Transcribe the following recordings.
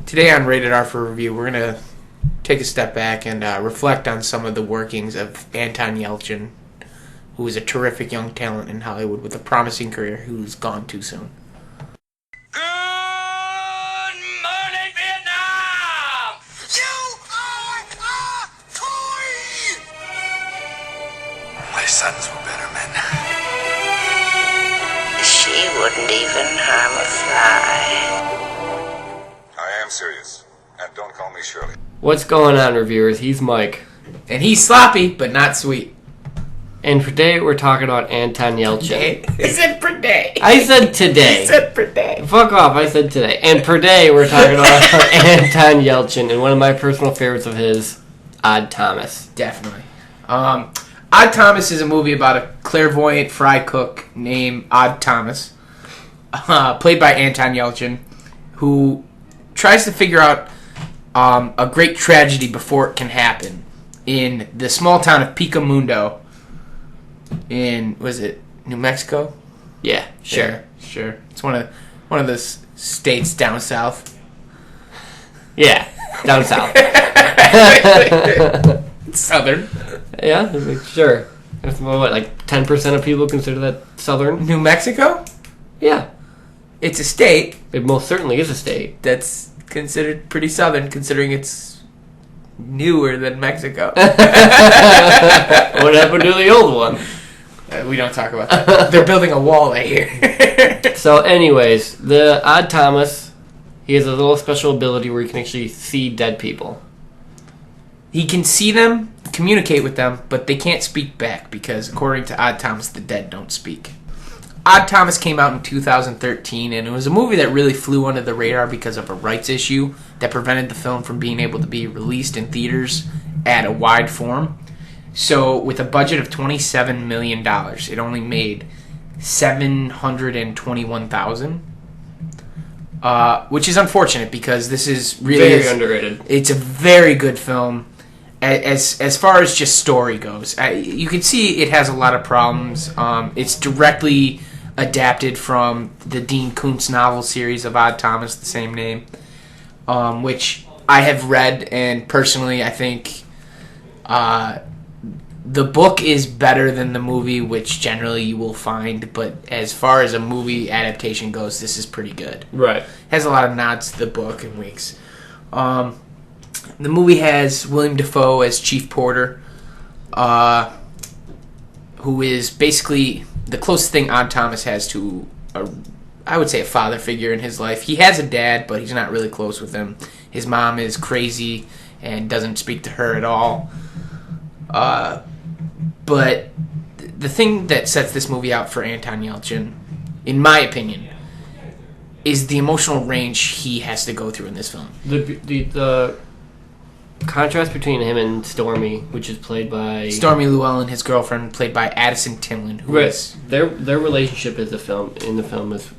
Today on Rated R for Review, we're going to take a step back and reflect on some of the workings of Anton Yelchin, who is a terrific young talent in Hollywood with a promising career who's gone too soon. Good morning, Vietnam! You are a toy! My sons were better men. She wouldn't even harm a fly. I am serious. And don't call me Shirley. What's going on, reviewers? He's Mike. And he's sloppy, but not sweet. And today we're talking about Anton Yelchin. I said per day. I said today. He said per day. Fuck off, I said today. And per day we're talking about Anton Yelchin and one of my personal favorites of his, Odd Thomas. Definitely. Odd Thomas is a movie about a clairvoyant fry cook named Odd Thomas, played by Anton Yelchin, who tries to figure out a great tragedy before it can happen in the small town of Picamundo in, was it New Mexico? Yeah, Sure. It's one of the states down south. Yeah, down south. Southern. Yeah, sure. That's what, like 10% of people consider that southern? New Mexico? Yeah. It's a state It most certainly is a state. that's considered pretty southern, considering it's newer than Mexico. What happened to the old one? We don't talk about that. They're building a wall right here. So anyways, the Odd Thomas, he has a little special ability where he can actually see dead people. He can see them, communicate with them, but they can't speak back because, according to Odd Thomas, the dead don't speak. Odd Thomas came out in 2013, and it was a movie that really flew under the radar because of a rights issue that prevented the film from being able to be released in theaters at a wide form. So, with a budget of $27 million, it only made $721,000, which is unfortunate because this is really Very underrated. It's a very good film. As far as just story goes, you can see it has a lot of problems. It's directly adapted from the Dean Koontz novel series of Odd Thomas, the same name, which I have read, and personally I think the book is better than the movie, which generally you will find, but as far as a movie adaptation goes, this is pretty good. Right. Has a lot of nods to the book and winks. The movie has William Dafoe as Chief Porter, who is basically the closest thing Odd Thomas has to, I would say, a father figure in his life. He has a dad, but he's not really close with him. His mom is crazy and doesn't speak to her at all. But the thing that sets this movie out for Anton Yelchin, in my opinion, is the emotional range he has to go through in this film. The contrast between him and Stormy, which is played by Stormy Llewellyn, his girlfriend, played by Addison Timlin, who is their relationship in the film is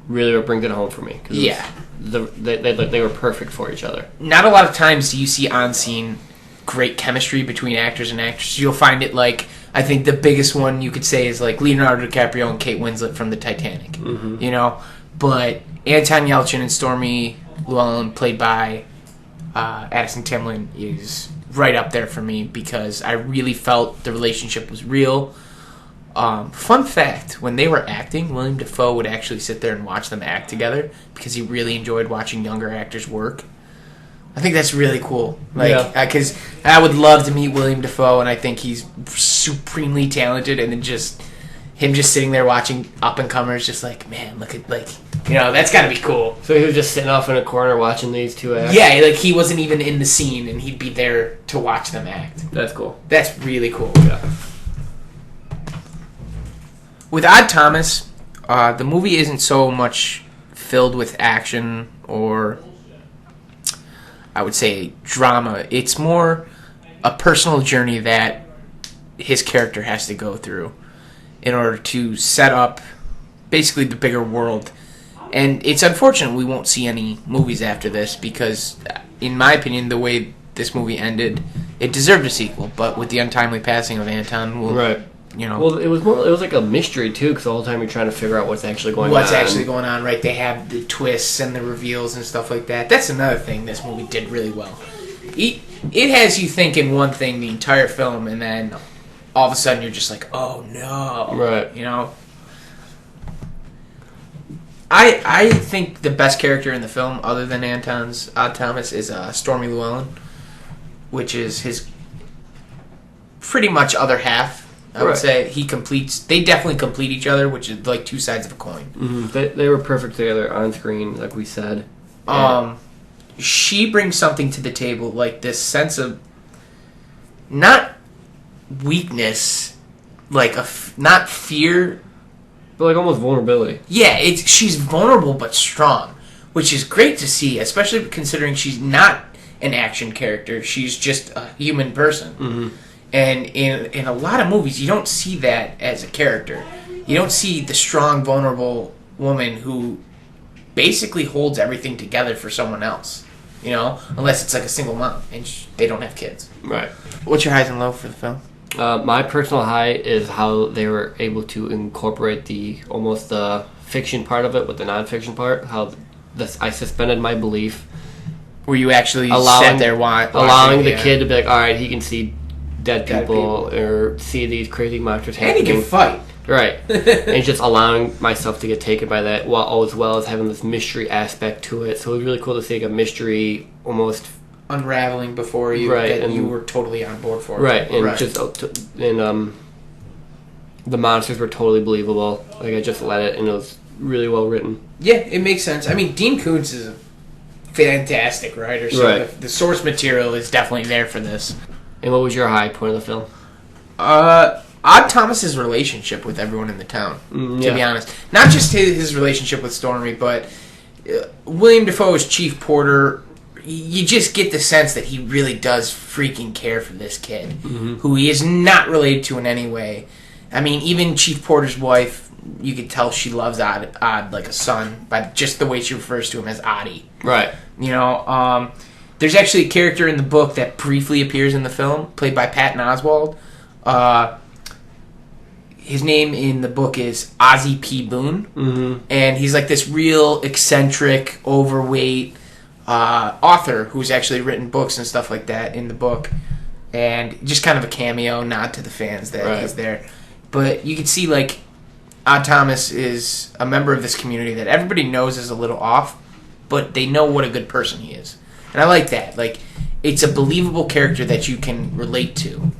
really what brings it home for me. 'Cause yeah. They were perfect for each other. Not a lot of times do you see on scene great chemistry between actors and actresses. You'll find it like, I think the biggest one you could say is like Leonardo DiCaprio and Kate Winslet from the Titanic. Mm-hmm. You know, but Anton Yelchin and Stormy Llewellyn, played by Addison Timlin, is right up there for me because I really felt the relationship was real. Fun fact, when they were acting, William Dafoe would actually sit there and watch them act together because he really enjoyed watching younger actors work. I think that's really cool. Because I would love to meet William Dafoe, and I think he's supremely talented, and then just him just sitting there watching up-and-comers, just like, man, look at, like, you know, that's got to be cool. So he was just sitting off in a corner watching these two act? Yeah, like, he wasn't even in the scene, and he'd be there to watch them act. That's cool. That's really cool. Yeah. With Odd Thomas, the movie isn't so much filled with action or, I would say, drama. It's more a personal journey that his character has to go through in order to set up basically the bigger world. And it's unfortunate we won't see any movies after this because, in my opinion, the way this movie ended, it deserved a sequel. But with the untimely passing of Anton, Well, it was like a mystery too, because the whole time you're trying to figure out what's actually going on. What's actually going on, right? They have the twists and the reveals and stuff like that. That's another thing this movie did really well. It has you thinking one thing the entire film, and then all of a sudden you're just like, oh no. Right. I think the best character in the film, other than Anton's Odd Thomas, is Stormy Llewellyn, which is his pretty much other half. I would say they definitely complete each other, which is like two sides of a coin. Mm-hmm. They were perfect together on screen, like we said. She brings something to the table, like this sense of not weakness, like not fear, but like almost vulnerability. Yeah, she's vulnerable but strong, which is great to see, especially considering she's not an action character. She's just a human person. Mm-hmm. And in a lot of movies, you don't see that as a character. You don't see the strong, vulnerable woman who basically holds everything together for someone else. Unless it's like a single mom and they don't have kids. Right. What's your highs and lows for the film? My personal high is how they were able to incorporate almost the fiction part of it with the non-fiction part. How I suspended my belief. Were you actually sat there allowing the kid to be like, all right, he can see dead people or see these crazy monsters happening. And he can fight. Right. And just allowing myself to get taken by that, as well as having this mystery aspect to it. So it was really cool to see like a mystery almost unraveling before you, right, that you were totally on board for. Right, and the monsters were totally believable. Like I just let it, and it was really well written. Yeah, it makes sense. I mean, Dean Koontz is a fantastic writer, so right. the source material is definitely there for this. And what was your high point of the film? Odd Thomas's relationship with everyone in the town, to be honest. Not just his relationship with Stormy, but William Dafoe's Chief Porter. You just get the sense that he really does freaking care for this kid, who he is not related to in any way. I mean, even Chief Porter's wife, you could tell she loves Odd like a son by just the way she refers to him as Oddie. Right. There's actually a character in the book that briefly appears in the film, played by Patton Oswalt. His name in the book is Ozzie P. Boone, and he's like this real eccentric, overweight author who's actually written books and stuff like that in the book, and just kind of a cameo nod to the fans that he's there. But you can see like Odd Thomas is a member of this community that everybody knows is a little off, but they know what a good person he is, and I like that. Like, it's a believable character that you can relate to.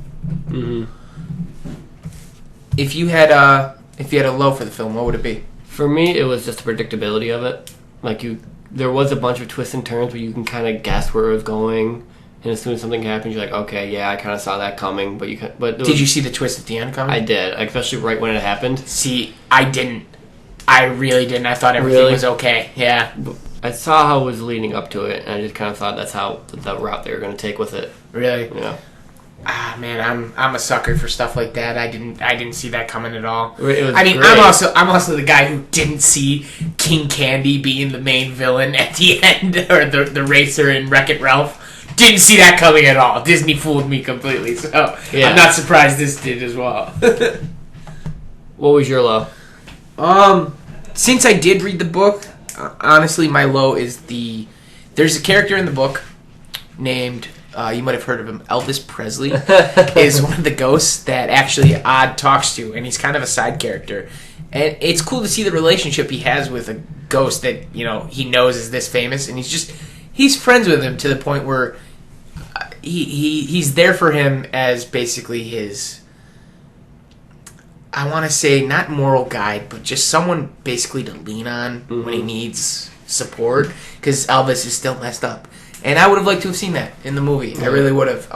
If you had a low for the film, what would it be? For me, it was just the predictability of it. Like there was a bunch of twists and turns where you can kind of guess where it was going, and as soon as something happens, you're like, okay, yeah, I kind of saw that coming. But did you see the twist at the end coming? I did, especially right when it happened. See, I didn't. I really didn't. I thought everything was okay. Yeah. I saw how it was leading up to it, and I just kind of thought that's how the route they were going to take with it. Really? Yeah. Ah, man, I'm a sucker for stuff like that. I didn't see that coming at all. I mean, great. I'm also the guy who didn't see King Candy being the main villain at the end, or the racer in Wreck-It Ralph. Didn't see that coming at all. Disney fooled me completely, so yeah. I'm not surprised this did as well. What was your low? Since I did read the book, honestly, my low is there's a character in the book named, you might have heard of him, Elvis Presley, is one of the ghosts that actually Odd talks to, and he's kind of a side character. And it's cool to see the relationship he has with a ghost that, he knows is this famous, and he's friends with him to the point where he's there for him as basically his, I want to say, not moral guide, but just someone basically to lean on when he needs support, because Elvis is still messed up. And I would have liked to have seen that in the movie. I really would have.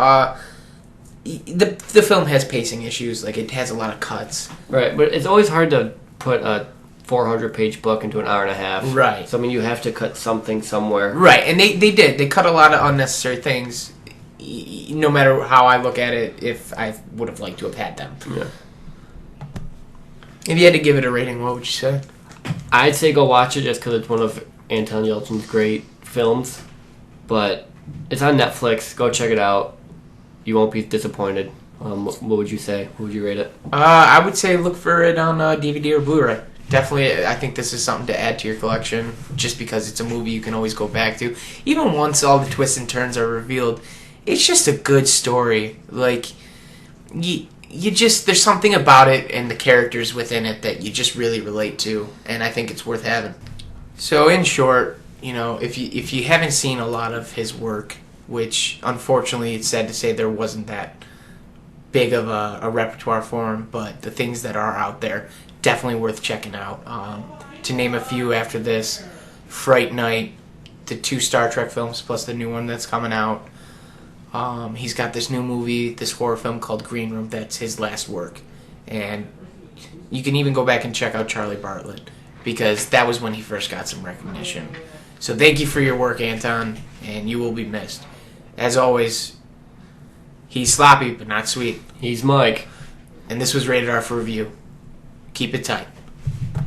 The film has pacing issues. Like, it has a lot of cuts. Right, but it's always hard to put a 400-page book into an hour and a half. Right. So, I mean, you have to cut something somewhere. Right, and they did. They cut a lot of unnecessary things, no matter how I look at it, if I would have liked to have had them. Yeah. If you had to give it a rating, what would you say? I'd say go watch it just because it's one of Anton Yelchin's great films. But it's on Netflix. Go check it out. You won't be disappointed. What would you say? What would you rate it? I would say look for it on DVD or Blu-ray. Definitely, I think this is something to add to your collection, just because it's a movie you can always go back to. Even once all the twists and turns are revealed, it's just a good story. Like, you just, there's something about it and the characters within it that you just really relate to, and I think it's worth having. So in short, if you haven't seen a lot of his work, which unfortunately it's sad to say there wasn't that big of a repertoire for him, but the things that are out there, definitely worth checking out. To name a few after this, Fright Night, the 2 Star Trek films plus the new one that's coming out. He's got this new movie, this horror film called Green Room, that's his last work. And you can even go back and check out Charlie Bartlett, because that was when he first got some recognition. So thank you for your work, Anton, and you will be missed. As always, he's sloppy but not sweet. He's Mike. And this was Rated R for Review. Keep it tight.